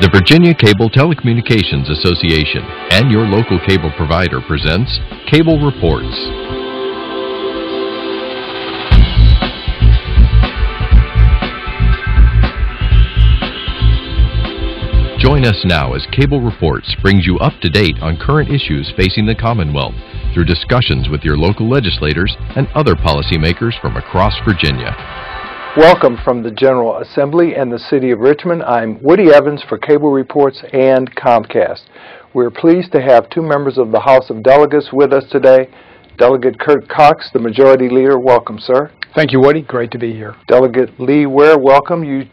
The Virginia Cable Telecommunications Association and your local cable provider presents Cable Reports. Join us now as Cable Reports brings you up to date on current issues facing the Commonwealth through discussions with your local legislators and other policymakers from across Virginia. Welcome from the General Assembly and the City of Richmond. I'm Woody Evans for Cable Reports and Comcast. We're pleased to have two members of the House of Delegates with us today. Delegate Kurt Cox, the Majority Leader. Welcome, sir. Thank you, Woody. Great to be here. Delegate Lee Ware, welcome. You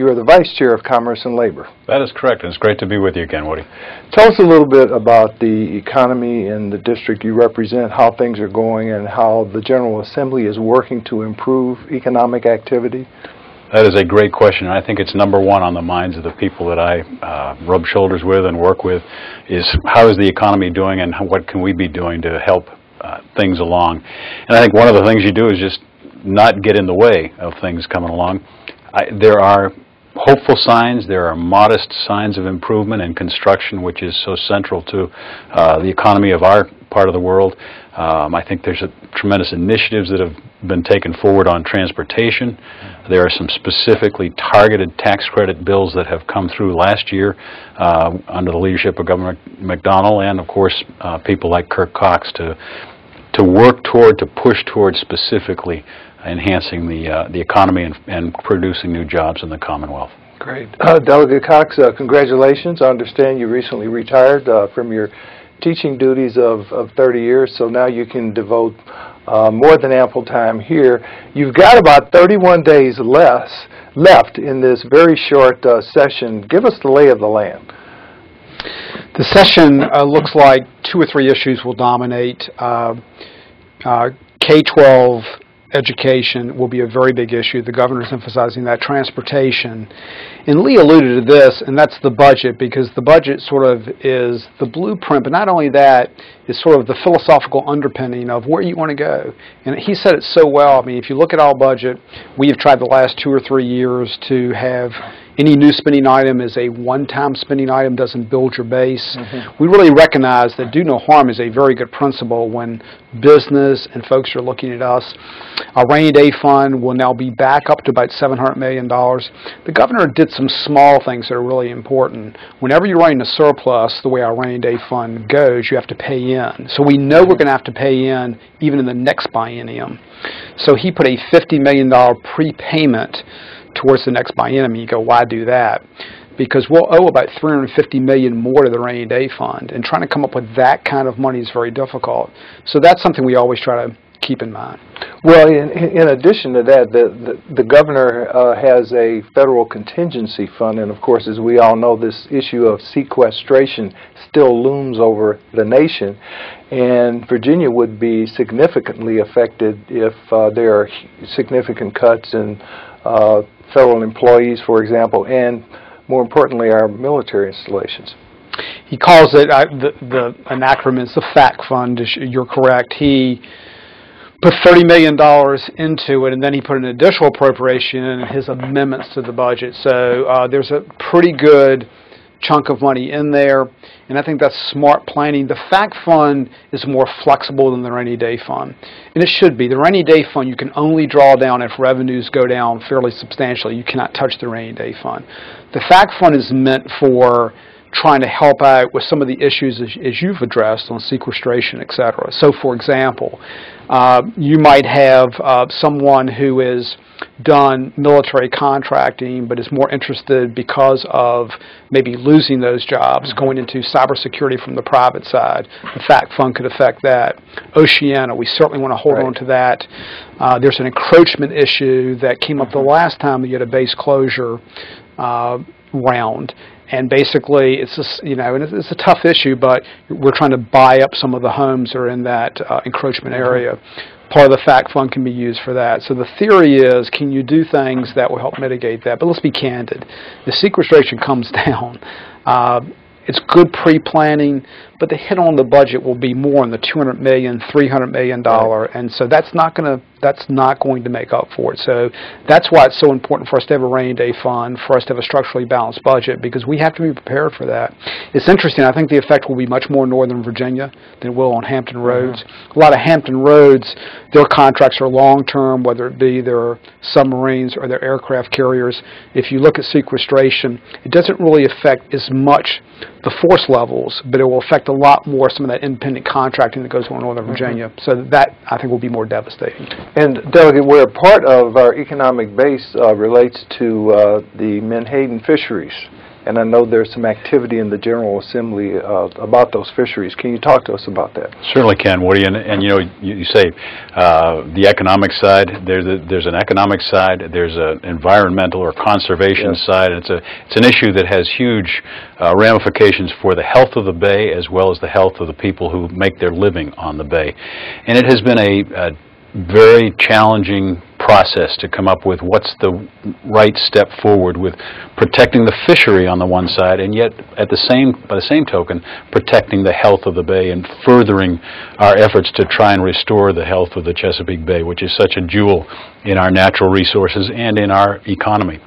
are the Vice Chair of Commerce and Labor. That is correct, and it's great to be with you again, Woody. Tell us a little bit about the economy in the district you represent, how things are going, and how the General Assembly is working to improve economic activity. That is a great question, and I think it's number one on the minds of the people that I rub shoulders with and work with, is how is the economy doing and what can we be doing to help things along. And I think one of the things you do is just not get in the way of things coming along. There are hopeful signs, there are modest signs of improvement in construction, which is so central to the economy of our part of the world. I think there's tremendous initiatives that have been taken forward on transportation. There are some specifically targeted tax credit bills that have come through last year under the leadership of Governor McDonnell and, of course, people like Kurt Cox to work toward, to push toward specifically enhancing the economy and producing new jobs in the Commonwealth. Great. Delegate Cox, congratulations. I understand you recently retired from your teaching duties of 30 years, so now you can devote more than ample time here. You've got about 31 days left in this very short session. Give us the lay of the land. The session looks like two or three issues will dominate. K-12 education will be a very big issue. The governor's emphasizing that. Transportation. And Lee alluded to this, and that's the budget, because the budget sort of is the blueprint, but not only that, is sort of the philosophical underpinning of where you want to go. And he said it so well. I mean, if you look at our budget, we have tried the last 2 or 3 years to have any new spending item is a one-time spending item, doesn't build your base. We really recognize that do no harm is a very good principle when business and folks are looking at us. Our rainy day fund will now be back up to about $700 million. The governor did some small things that are really important. Whenever you're running a surplus, the way our rainy day fund goes, you have to pay in. So we know we're going to have to pay in even in the next biennium. So he put a $50 million prepayment towards the next biennium. You go, why do that? Because we'll owe about $350 million more to the rainy day fund, and trying to come up with that kind of money is very difficult. So that's something we always try to keep in mind. Well, in addition to that, the governor has a federal contingency fund, and of course, as we all know, this issue of sequestration still looms over the nation, and Virginia would be significantly affected if there are significant cuts in federal employees, for example, and more importantly, our military installations. He calls it, an acronym is the FAC Fund. You're correct. He put $30 million into it, and then he put an additional appropriation in his amendments to the budget. So there's a pretty good chunk of money in there, and I think that's smart planning. The FAC Fund is more flexible than the Rainy Day Fund, and it should be. The Rainy Day Fund you can only draw down if revenues go down fairly substantially. You cannot touch the Rainy Day Fund. The FAC Fund is meant for trying to help out with some of the issues as you've addressed on sequestration, etc. So, for example, you might have someone who is done military contracting but is more interested because of maybe losing those jobs, going into cybersecurity from the private side. The FAC Fund could affect that. Oceana, we certainly want to hold on to that. There's an encroachment issue that came up the last time we had a base closure round. And basically, it's just, and it's a tough issue, but we're trying to buy up some of the homes that are in that encroachment area. Part of the FAC Fund can be used for that. So the theory is, can you do things that will help mitigate that? But let's be candid. If sequestration comes down, it's good pre-planning, but the hit on the budget will be more in the $200 million, $300 million, and so that's not going to that's not going to make up for it. So that's why it's so important for us to have a rainy day fund, for us to have a structurally balanced budget, because we have to be prepared for that. It's interesting. I think the effect will be much more in Northern Virginia than it will on Hampton Roads. A lot of Hampton Roads, their contracts are long-term, whether it be their submarines or their aircraft carriers. If you look at sequestration, it doesn't really affect as much the force levels, but it will affect a lot more some of that independent contracting that goes on in Northern Virginia. So that, I think, will be more devastating. And Delegate Ware, part of our economic base relates to the Menhaden fisheries. And I know there's some activity in the General Assembly about those fisheries. Can you talk to us about that? Certainly can, Woody. And you know, you say the economic side. There's an economic side. There's an environmental or conservation side. It's an issue that has huge ramifications for the health of the bay as well as the health of the people who make their living on the bay. And it has been a very challenging process to come up with what's the right step forward with protecting the fishery on the one side, and yet at by the same token protecting the health of the bay and furthering our efforts to try and restore the health of the Chesapeake Bay, which is such a jewel in our natural resources and in our economy.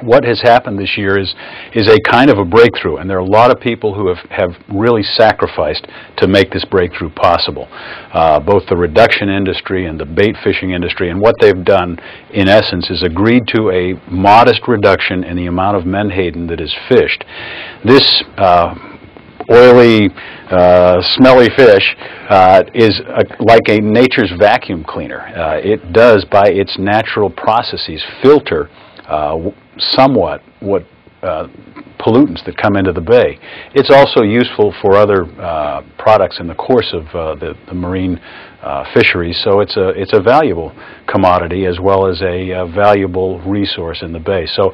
What has happened this year is a kind of a breakthrough, and there are a lot of people who have really sacrificed to make this breakthrough possible. Both the reduction industry and the bait fishing industry, and what they've done, in essence, is agreed to a modest reduction in the amount of menhaden that is fished. This oily, smelly fish is like a nature's vacuum cleaner. It does, by its natural processes, filter somewhat what pollutants that come into the bay. It's also useful for other products in the course of the marine fisheries, so it's a valuable commodity as well as a valuable resource in the bay. So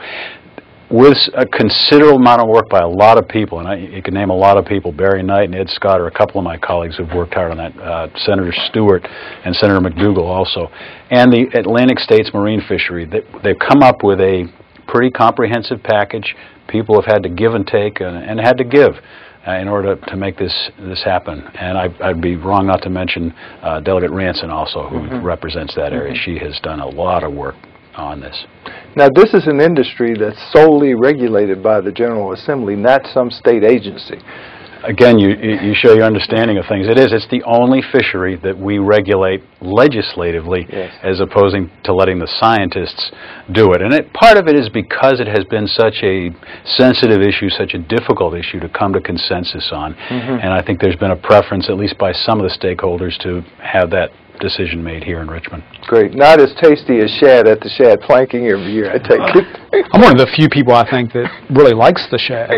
with a considerable amount of work by a lot of people, and you can name a lot of people, Barry Knight and Ed Scott are a couple of my colleagues who've worked hard on that, Senator Stewart and Senator McDougall also, and the Atlantic States Marine Fishery. They've come up with a pretty comprehensive package. People have had to give and take and had to give in order to make this happen. And I'd be wrong not to mention Delegate Ranson also, who represents that area. She has done a lot of work on this. Now, this is an industry that's solely regulated by the General Assembly, not some state agency. Again, you show your understanding of things. It's the only fishery that we regulate legislatively, as opposing to letting the scientists do it. And part of it is because it has been such a sensitive issue, such a difficult issue to come to consensus on. And I think there's been a preference, at least by some of the stakeholders, to have that decision made here in Richmond. Great. Not as tasty as shad at the shad planking every year, I take it. I'm one of the few people, I think, that really likes the shad.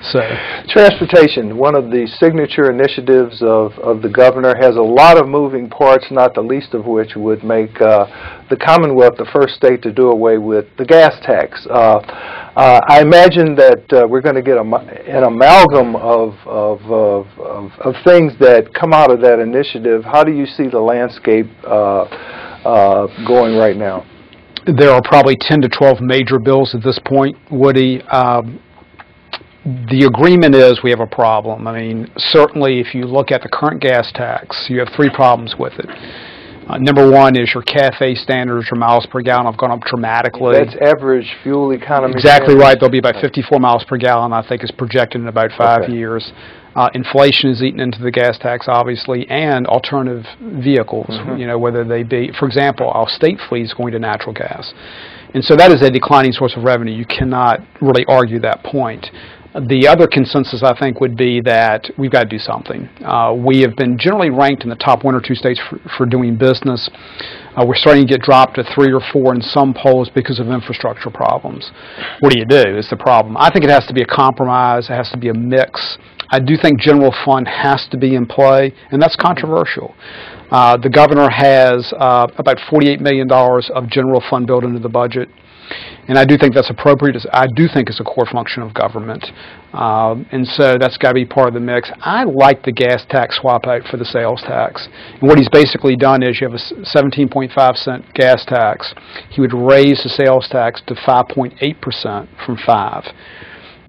So, transportation, one of the signature initiatives of the governor, has a lot of moving parts, not the least of which would make the Commonwealth the first state to do away with the gas tax. I imagine that we're going to get an amalgam of things that come out of that initiative. How do you see the landscape going right now? There are probably 10 to 12 major bills at this point, Woody. The agreement is we have a problem. I mean, certainly if you look at the current gas tax, you have three problems with it. Number one is your CAFE standards, your miles per gallon, have gone up dramatically. That's average fuel economy. Exactly right. They'll be about 54 miles per gallon, I think, is projected in about 5 years. Inflation is eaten into the gas tax, obviously, and alternative vehicles, you know, whether they be, for example, our state fleet is going to natural gas. And so that is a declining source of revenue. You cannot really argue that point. The other consensus, I think, would be that we've got to do something. We have been generally ranked in the top 1 or 2 states for doing business. We're starting to get dropped to 3 or 4 in some polls because of infrastructure problems. What do you do is the problem. I think it has to be a compromise. It has to be a mix. I do think general fund has to be in play, and that's controversial. The governor has about $48 million of general fund built into the budget. And I do think that's appropriate. I do think it's a core function of government. And so that's got to be part of the mix. I like the gas tax swap out for the sales tax. And what he's basically done is you have a 17.5 cent gas tax. He would raise the sales tax to 5.8% from 5.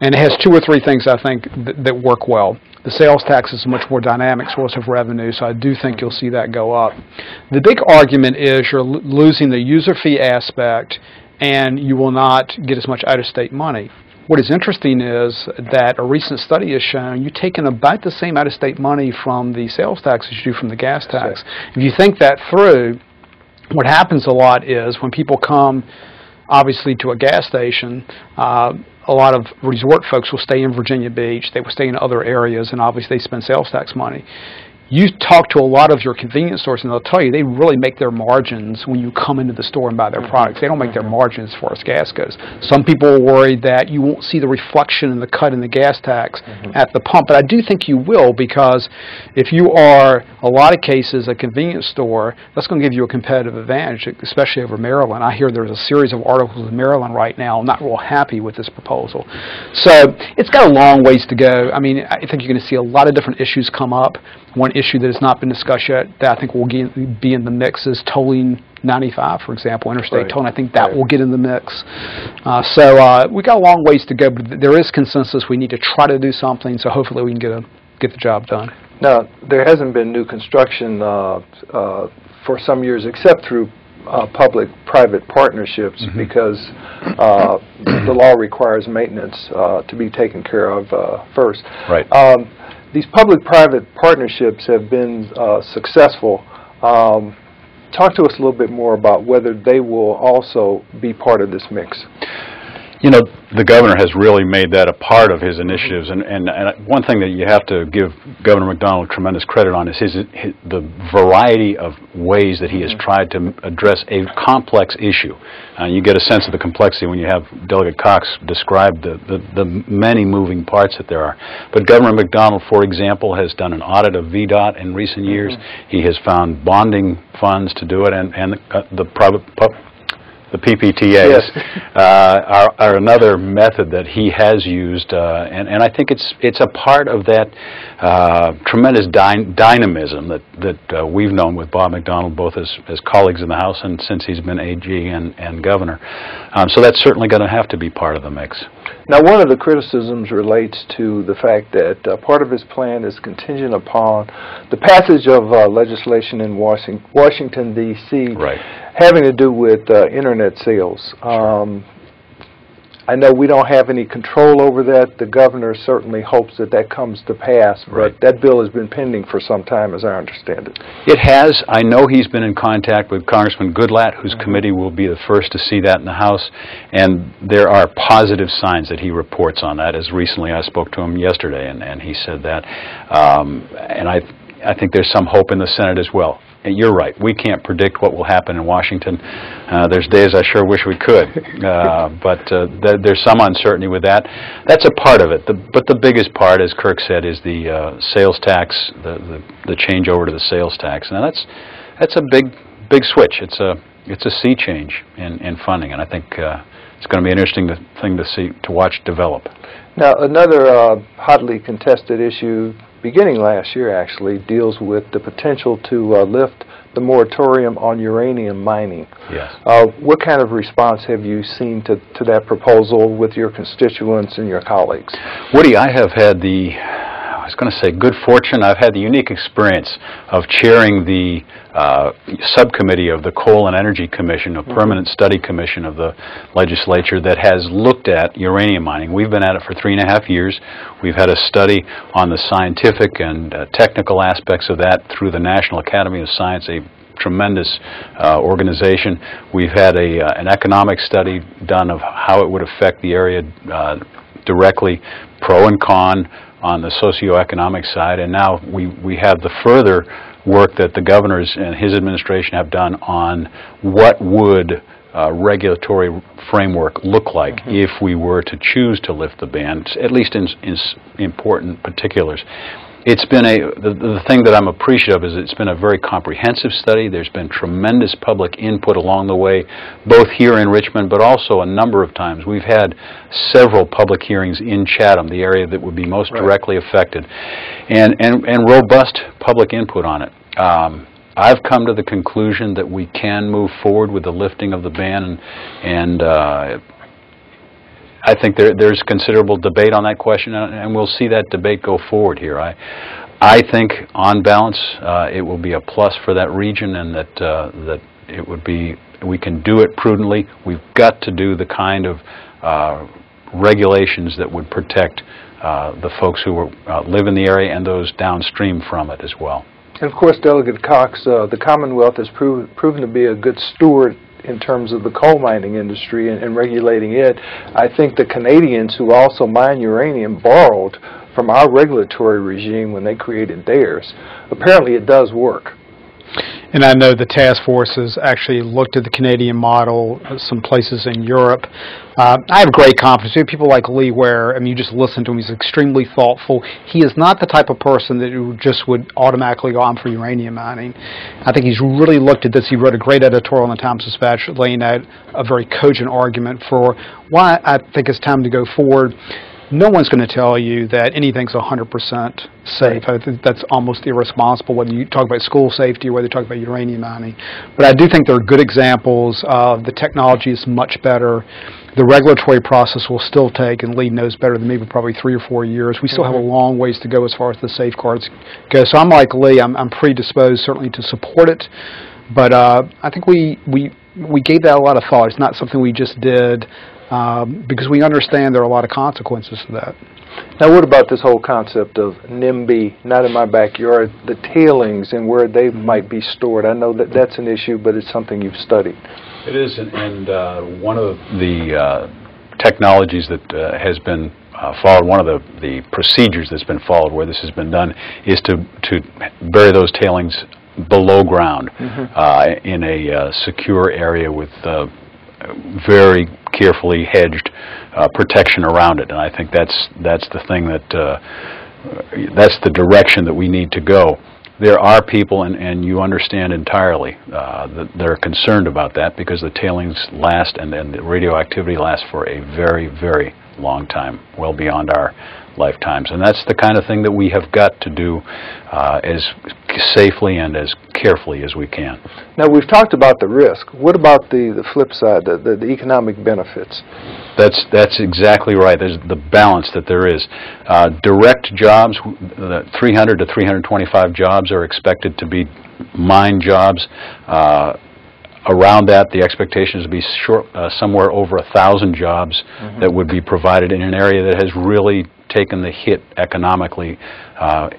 And it has 2 or 3 things, I think, that work well. The sales tax is a much more dynamic source of revenue, so I do think you'll see that go up. The big argument is you're losing the user fee aspect, and you will not get as much out-of-state money. What is interesting is that a recent study has shown you're taking about the same out-of-state money from the sales tax as you do from the gas tax. If you think that through, what happens a lot is when people come, obviously, to a gas station, a lot of resort folks will stay in Virginia Beach, they will stay in other areas, and obviously they spend sales tax money. You talk to a lot of your convenience stores, and they'll tell you they really make their margins when you come into the store and buy their products. They don't make their margins as far as gas goes. Some people are worried that you won't see the reflection in the cut in the gas tax at the pump, but I do think you will, because if you are, a lot of cases, a convenience store, that's going to give you a competitive advantage, especially over Maryland. I hear there's a series of articles in Maryland right now. I'm not real happy with this proposal. So it's got a long ways to go. I mean, I think you're going to see a lot of different issues come up. One issue that has not been discussed yet that I think will be in the mix is tolling 95, for example, interstate tolling. I think that will get in the mix. So we've got a long ways to go, but there is consensus. We need to try to do something, so hopefully we can get the job done. Now, there hasn't been new construction for some years, except through public-private partnerships, because the law requires maintenance to be taken care of first. Right. These public-private partnerships have been successful. Talk to us a little bit more about whether they will also be part of this mix. You know, the governor has really made that a part of his initiatives, and one thing that you have to give Governor McDonald tremendous credit on is the variety of ways that he has tried to address a complex issue. You get a sense of the complexity when you have Delegate Cox describe the many moving parts that there are. But Governor McDonald, for example, has done an audit of VDOT in recent years. He has found bonding funds to do it, and the PPTAs are another method that he has used, and I think it's a part of that tremendous dynamism that we've known with Bob McDonald, both as colleagues in the House and since he's been AG and governor. So that's certainly going to have to be part of the mix. Now, one of the criticisms relates to the fact that part of his plan is contingent upon the passage of legislation in Washington, D.C., having to do with Internet sales. I know we don't have any control over that. The governor certainly hopes that that comes to pass, but that bill has been pending for some time, as I understand it. It has. I know he's been in contact with Congressman Goodlatte, whose committee will be the first to see that in the House, and there are positive signs that he reports on that. As recently I spoke to him yesterday, and he said that. And I think there's some hope in the Senate as well. And you're right. We can't predict what will happen in Washington. There's days I sure wish we could, but there's some uncertainty with that. That's a part of it. But the biggest part, as Kirk said, is the sales tax, the changeover to the sales tax. Now that's a big switch. It's a sea change in funding, and I think it's going to be an interesting thing to watch develop. Now, another hotly contested issue, beginning last year actually, deals with the potential to lift the moratorium on uranium mining. Yes. What kind of response have you seen to that proposal with your constituents and your colleagues? Woody, I have had I was going to say good fortune. I've had the unique experience of chairing the subcommittee of the Coal and Energy Commission, a permanent study commission of the legislature that has looked at uranium mining. We've been at it for 3.5 years. We've had a study on the scientific and technical aspects of that through the National Academy of Science, a tremendous organization. We've had an economic study done of how it would affect the area directly, pro and con, on the socioeconomic side, and now we have the further work that the governors and his administration have done on what would regulatory framework look like if we were to choose to lift the ban, at least in important particulars. It's been the thing that I'm appreciative of is it's been a very comprehensive study. There's been tremendous public input along the way, both here in Richmond, but also a number of times. We've had several public hearings in Chatham, the area that would be most directly affected, and robust public input on it. I've come to the conclusion that we can move forward with the lifting of the ban, and I think there's considerable debate on that question, and we'll see that debate go forward here. I think, on balance, it will be a plus for that region, and that it would be, we can do it prudently. We've got to do the kind of regulations that would protect the folks who live in the area and those downstream from it as well. And of course, Delegate Cox, the Commonwealth has proven to be a good steward in terms of the coal mining industry and regulating it. I think the Canadians, who also mine uranium, borrowed from our regulatory regime when they created theirs. Apparently it does work. And I know the task force has actually looked at the Canadian model, some places in Europe. I have great confidence. We have people like Ware. I mean, you just listen to him. He's extremely thoughtful. He is not the type of person that just would automatically go on for uranium mining. I think he's really looked at this. He wrote a great editorial in the Times-Dispatch laying out a very cogent argument for why I think it's time to go forward. No one's going to tell you that anything's 100% safe. I think that's almost irresponsible, whether you talk about school safety or whether you talk about uranium mining. But I do think there are good examples. The technology is much better. The regulatory process will still take, and Lee knows better than me, but probably 3 or 4 years. We still have a long ways to go as far as the safeguards go. So I'm like Lee. I'm predisposed certainly to support it. But I think we gave that a lot of thought. It's not something we just did. Because we understand there are a lot of consequences to that. Now, what about this whole concept of NIMBY, not in my backyard, the tailings and where they might be stored? I know that that's an issue, but it's something you've studied. It is, and one of the technologies that has been followed, one of the procedures that's been followed where this has been done, is to bury those tailings below ground in a secure area with very carefully hedged protection around it, and I think that's the thing that's the direction that we need to go. There are people, and you understand entirely, that they're concerned about that because the tailings last and the radioactivity lasts for a very, very long time, well beyond our lifetimes. And that's the kind of thing that we have got to do as safely and as carefully as we can. Now, we've talked about the risk. What about the flip side, the economic benefits? That's exactly right. There's the balance that there is. Direct jobs, 300 to 325 jobs are expected to be mine jobs. Around that, the expectation is to be somewhere over 1,000 jobs that would be provided in an area that has really taken the hit economically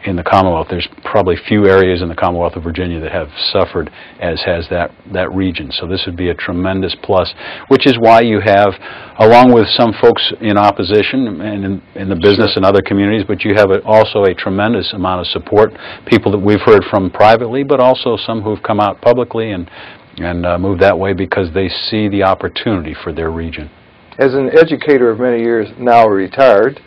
in the Commonwealth. There's probably few areas in the Commonwealth of Virginia that have suffered as has that region. So this would be a tremendous plus, which is why you have, along with some folks in opposition and in the business and other communities, but you have also a tremendous amount of support, people that we've heard from privately, but also some who've come out publicly and move that way because they see the opportunity for their region. As an educator of many years, now retired,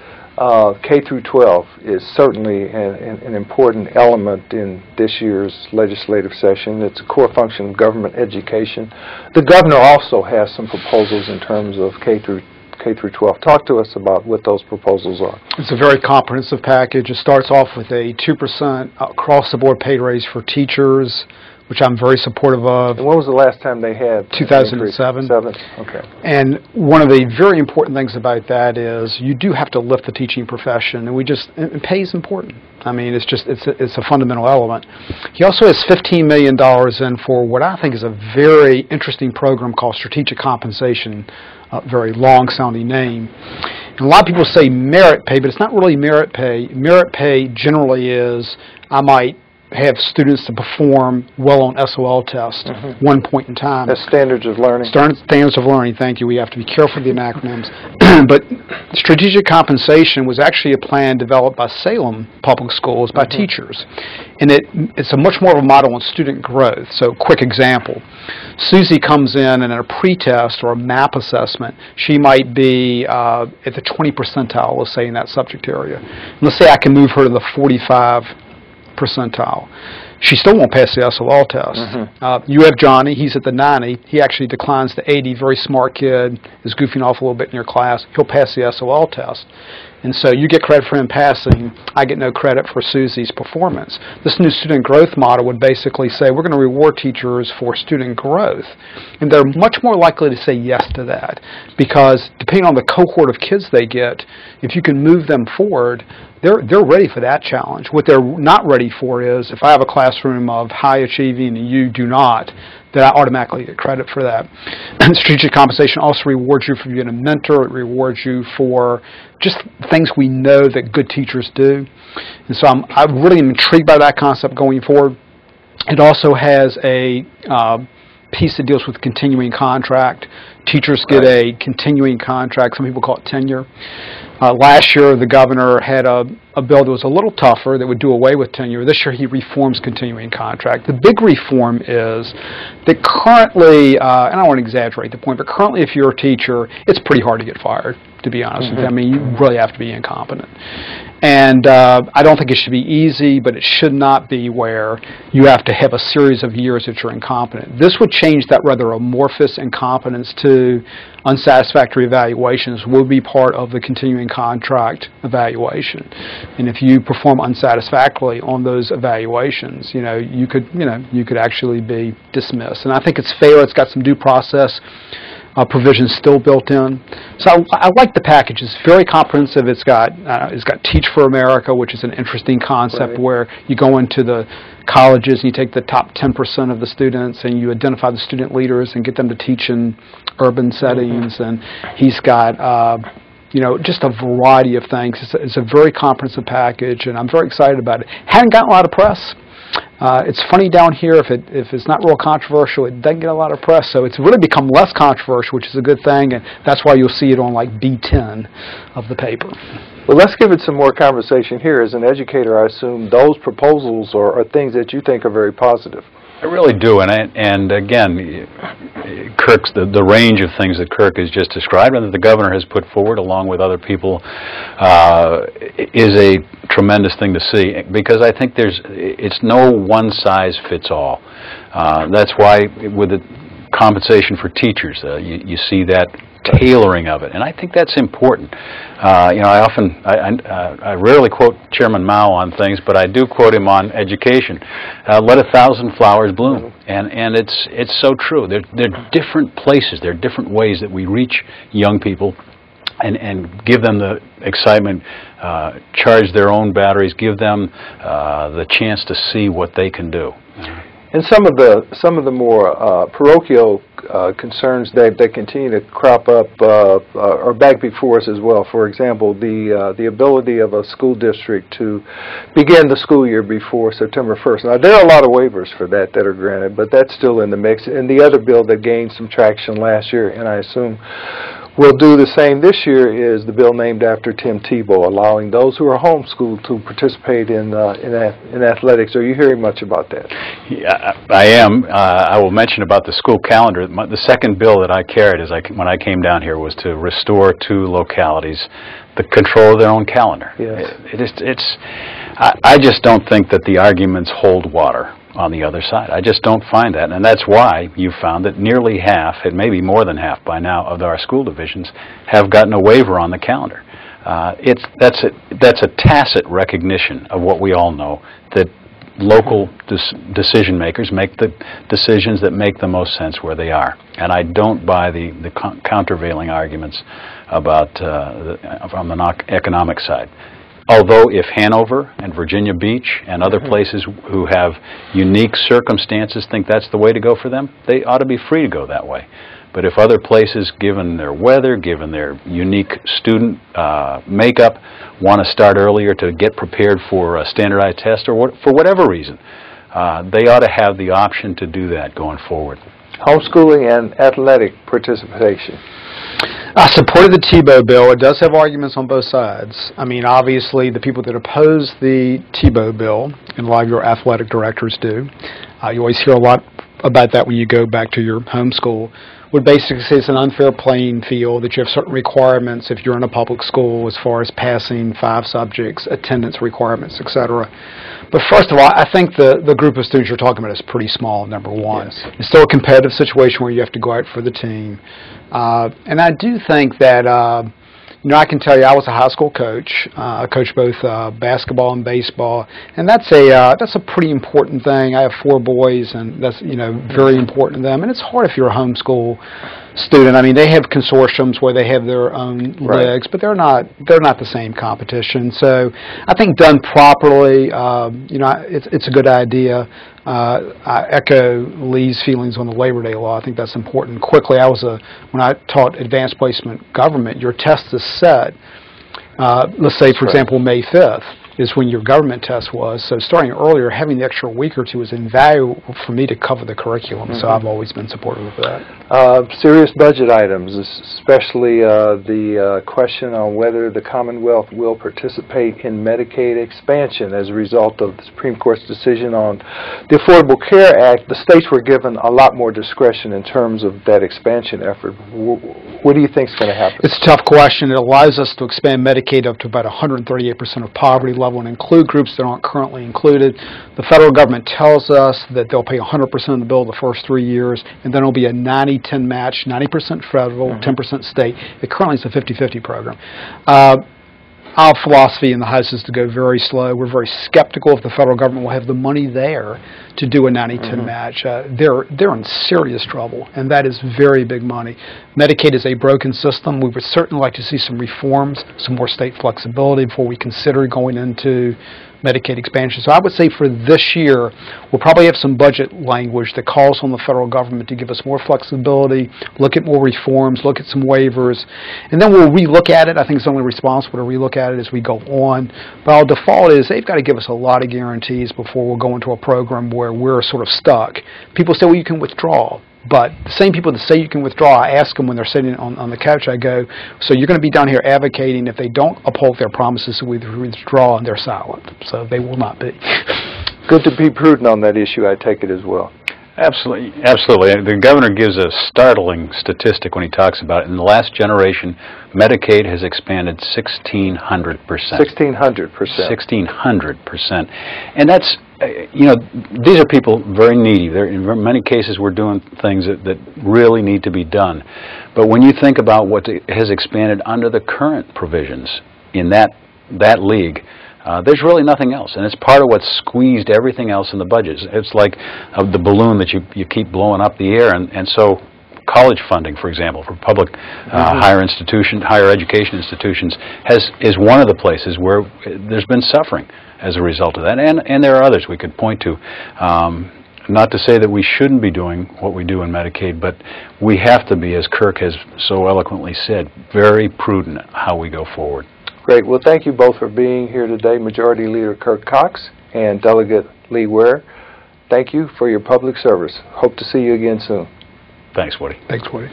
K through 12 is certainly an important element in this year's legislative session. It's a core function of government education. The governor also has some proposals in terms of K through 12. Talk to us about what those proposals are. It's a very comprehensive package. It starts off with a 2% across-the-board pay raise for teachers, which I'm very supportive of. And when was the last time they had? 2007. Okay. And one of the very important things about that is you do have to lift the teaching profession, and and pay is important. I mean, it's a fundamental element. He also has $15 million in for what I think is a very interesting program called strategic compensation, a very long-sounding name. And a lot of people say merit pay, but it's not really merit pay. Merit pay generally is I might have students to perform well on SOL tests one point in time. That's standards of learning. Standards of learning, thank you. We have to be careful with the acronyms. But strategic compensation was actually a plan developed by Salem Public Schools by teachers. And it's a much more of a model on student growth. So quick example. Susie comes in and in a pretest or a MAP assessment, she might be at the 20 percentile, let's say, in that subject area. And let's say I can move her to the 45 percentile. she still won't pass the SOL test. You have Johnny, he's at the 90. He actually declines the 80, very smart kid, is goofing off a little bit in your class. He'll pass the SOL test. And so you get credit for him passing. I get no credit for Susie's performance. This new student growth model would basically say we're going to reward teachers for student growth. And they're much more likely to say yes to that because depending on the cohort of kids they get, if you can move them forward, they're ready for that challenge. What they're not ready for is if I have a classroom of high achieving and you do not, then I automatically get credit for that. And strategic compensation also rewards you for being a mentor. It rewards you for just things we know that good teachers do. And so I'm really intrigued by that concept going forward. It also has a piece that deals with continuing contract. Teachers get a continuing contract. Some people call it tenure. Last year, the governor had a bill that was a little tougher that would do away with tenure. This year, he reforms continuing contract. The big reform is that currently, and I don't want to exaggerate the point, but currently if you're a teacher, it's pretty hard to get fired, to be honest with you. I mean, you really have to be incompetent. And I don't think it should be easy, but it should not be where you have to have a series of years that you're incompetent. This would change that rather amorphous incompetence to unsatisfactory evaluations will be part of the continuing contract evaluation. And if you perform unsatisfactorily on those evaluations, you could actually be dismissed. And I think it's fair. It's got some due process provisions still built in. So I like the package. It's very comprehensive. It's got Teach for America, which is an interesting concept where you go into the colleges and you take the top 10% of the students and you identify the student leaders and get them to teach in urban settings. And he's got just a variety of things. It's a very comprehensive package, and I'm very excited about it. Hadn't gotten a lot of press. It's funny down here, if it's not real controversial, it doesn't get a lot of press. So it's really become less controversial, which is a good thing, and that's why you'll see it on like B10 of the paper. Well, let's give it some more conversation here. As an educator, I assume those proposals are things that you think are very positive. I really do, and again, Kirk's the range of things that Kirk has just described and that the governor has put forward along with other people is a tremendous thing to see, because I think it's no one size fits all. That's why with the compensation for teachers, you see that tailoring of it, and I think that's important. I rarely quote Chairman Mao on things, but I do quote him on education. Let 1,000 flowers bloom, and it's so true. There are different places, there are different ways that we reach young people and give them the excitement, charge their own batteries, give them the chance to see what they can do. And some of the more parochial concerns that continue to crop up are back before us as well. For example, the ability of a school district to begin the school year before September 1st. Now, there are a lot of waivers for that are granted, but that's still in the mix. And the other bill that gained some traction last year, and I assume will do the same this year, is the bill named after Tim Tebow, allowing those who are homeschooled to participate in athletics. Are you hearing much about that? Yeah, I am. I will mention about the school calendar. The second bill that I carried when I came down here was to restore to localities the control of their own calendar. Yes. I just don't think that the arguments hold water on the other side. I just don't find that, and that's why you found that nearly half, and maybe more than half by now, of our school divisions have gotten a waiver on the calendar. That's a tacit recognition of what we all know, that local decision makers make the decisions that make the most sense where they are, and I don't buy the countervailing arguments about from the economic side. Although if Hanover and Virginia Beach and other places who have unique circumstances think that's the way to go for them, they ought to be free to go that way. But if other places, given their weather, given their unique student makeup, want to start earlier to get prepared for a standardized test or for whatever reason, they ought to have the option to do that going forward. Homeschooling and athletic participation. I supported the Tebow bill. It does have arguments on both sides. I mean, obviously, the people that oppose the Tebow bill, and a lot of your athletic directors do, you always hear a lot about that when you go back to your home school, would basically say it's an unfair playing field, that you have certain requirements if you're in a public school as far as passing 5 subjects, attendance requirements, etc. But first of all, I think the group of students you're talking about is pretty small, number one. Yes. It's still a competitive situation where you have to go out for the team. And I do think that, I can tell you I was a high school coach. I coached both basketball and baseball, and that's a pretty important thing. I have 4 boys, and that's very important to them. And it's hard if you're a homeschool student. I mean, they have consortiums where they have their own leagues, but they're not the same competition. So I think done properly, it's a good idea. I echo Lee's feelings on the Labor Day law. I think that's important. Quickly, when I taught advanced placement government, your test is set. Let's say, for example, May 5th is when your government test was. So starting earlier, having the extra week or two is invaluable for me to cover the curriculum. So I've always been supportive of that. Serious budget items, especially the question on whether the Commonwealth will participate in Medicaid expansion as a result of the Supreme Court's decision on the Affordable Care Act. The states were given a lot more discretion in terms of that expansion effort. What do you think is going to happen? It's a tough question. It allows us to expand Medicaid up to about 138% of poverty level and include groups that aren't currently included. The federal government tells us that they'll pay 100% of the bill the first 3 years, and then it'll be a 90-10 match, 90% federal, 10% state. It currently is a 50-50 program. Our philosophy in the House is to go very slow. We're very skeptical if the federal government will have the money there to do a 90-10 match. They're in serious trouble, and that is very big money. Medicaid is a broken system. We would certainly like to see some reforms, some more state flexibility before we consider going into Medicaid expansion. So I would say for this year, we'll probably have some budget language that calls on the federal government to give us more flexibility, look at more reforms, look at some waivers, and then we'll relook at it. I think it's only responsible to relook at it as we go on. But our default is they've got to give us a lot of guarantees before we'll go into a program where we're sort of stuck. People say, well, you can withdraw. But the same people that say you can withdraw, I ask them when they're sitting on the couch, I go, so you're going to be down here advocating if they don't uphold their promises to withdraw, and they're silent. So they will not be. Good to be prudent on that issue, I take it as well. Absolutely. Absolutely. The governor gives a startling statistic when he talks about it. In the last generation, Medicaid has expanded 1,600%. 1,600%. 1,600%. And that's, these are people very needy. In many cases, we're doing things that really need to be done. But when you think about what has expanded under the current provisions in that league, there's really nothing else, and it's part of what's squeezed everything else in the budget. It's like the balloon that you keep blowing up the air, and so college funding, for example, for public higher education institutions is one of the places where there's been suffering as a result of that, and there are others we could point to. Not to say that we shouldn't be doing what we do in Medicaid, but we have to be, as Kirk has so eloquently said, very prudent how we go forward. Great. Well, thank you both for being here today, Majority Leader Kirk Cox and Delegate Lee Ware. Thank you for your public service. Hope to see you again soon. Thanks, Woody. Thanks, Woody.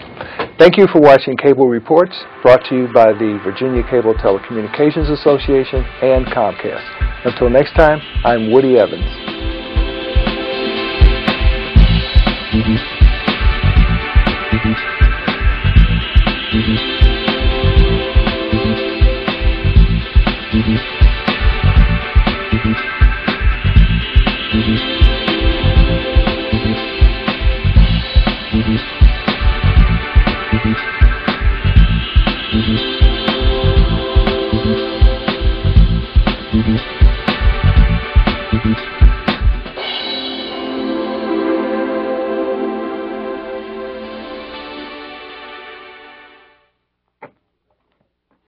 Thank you for watching Cable Reports, brought to you by the Virginia Cable Telecommunications Association and Comcast. Until next time, I'm Woody Evans. Mm-hmm.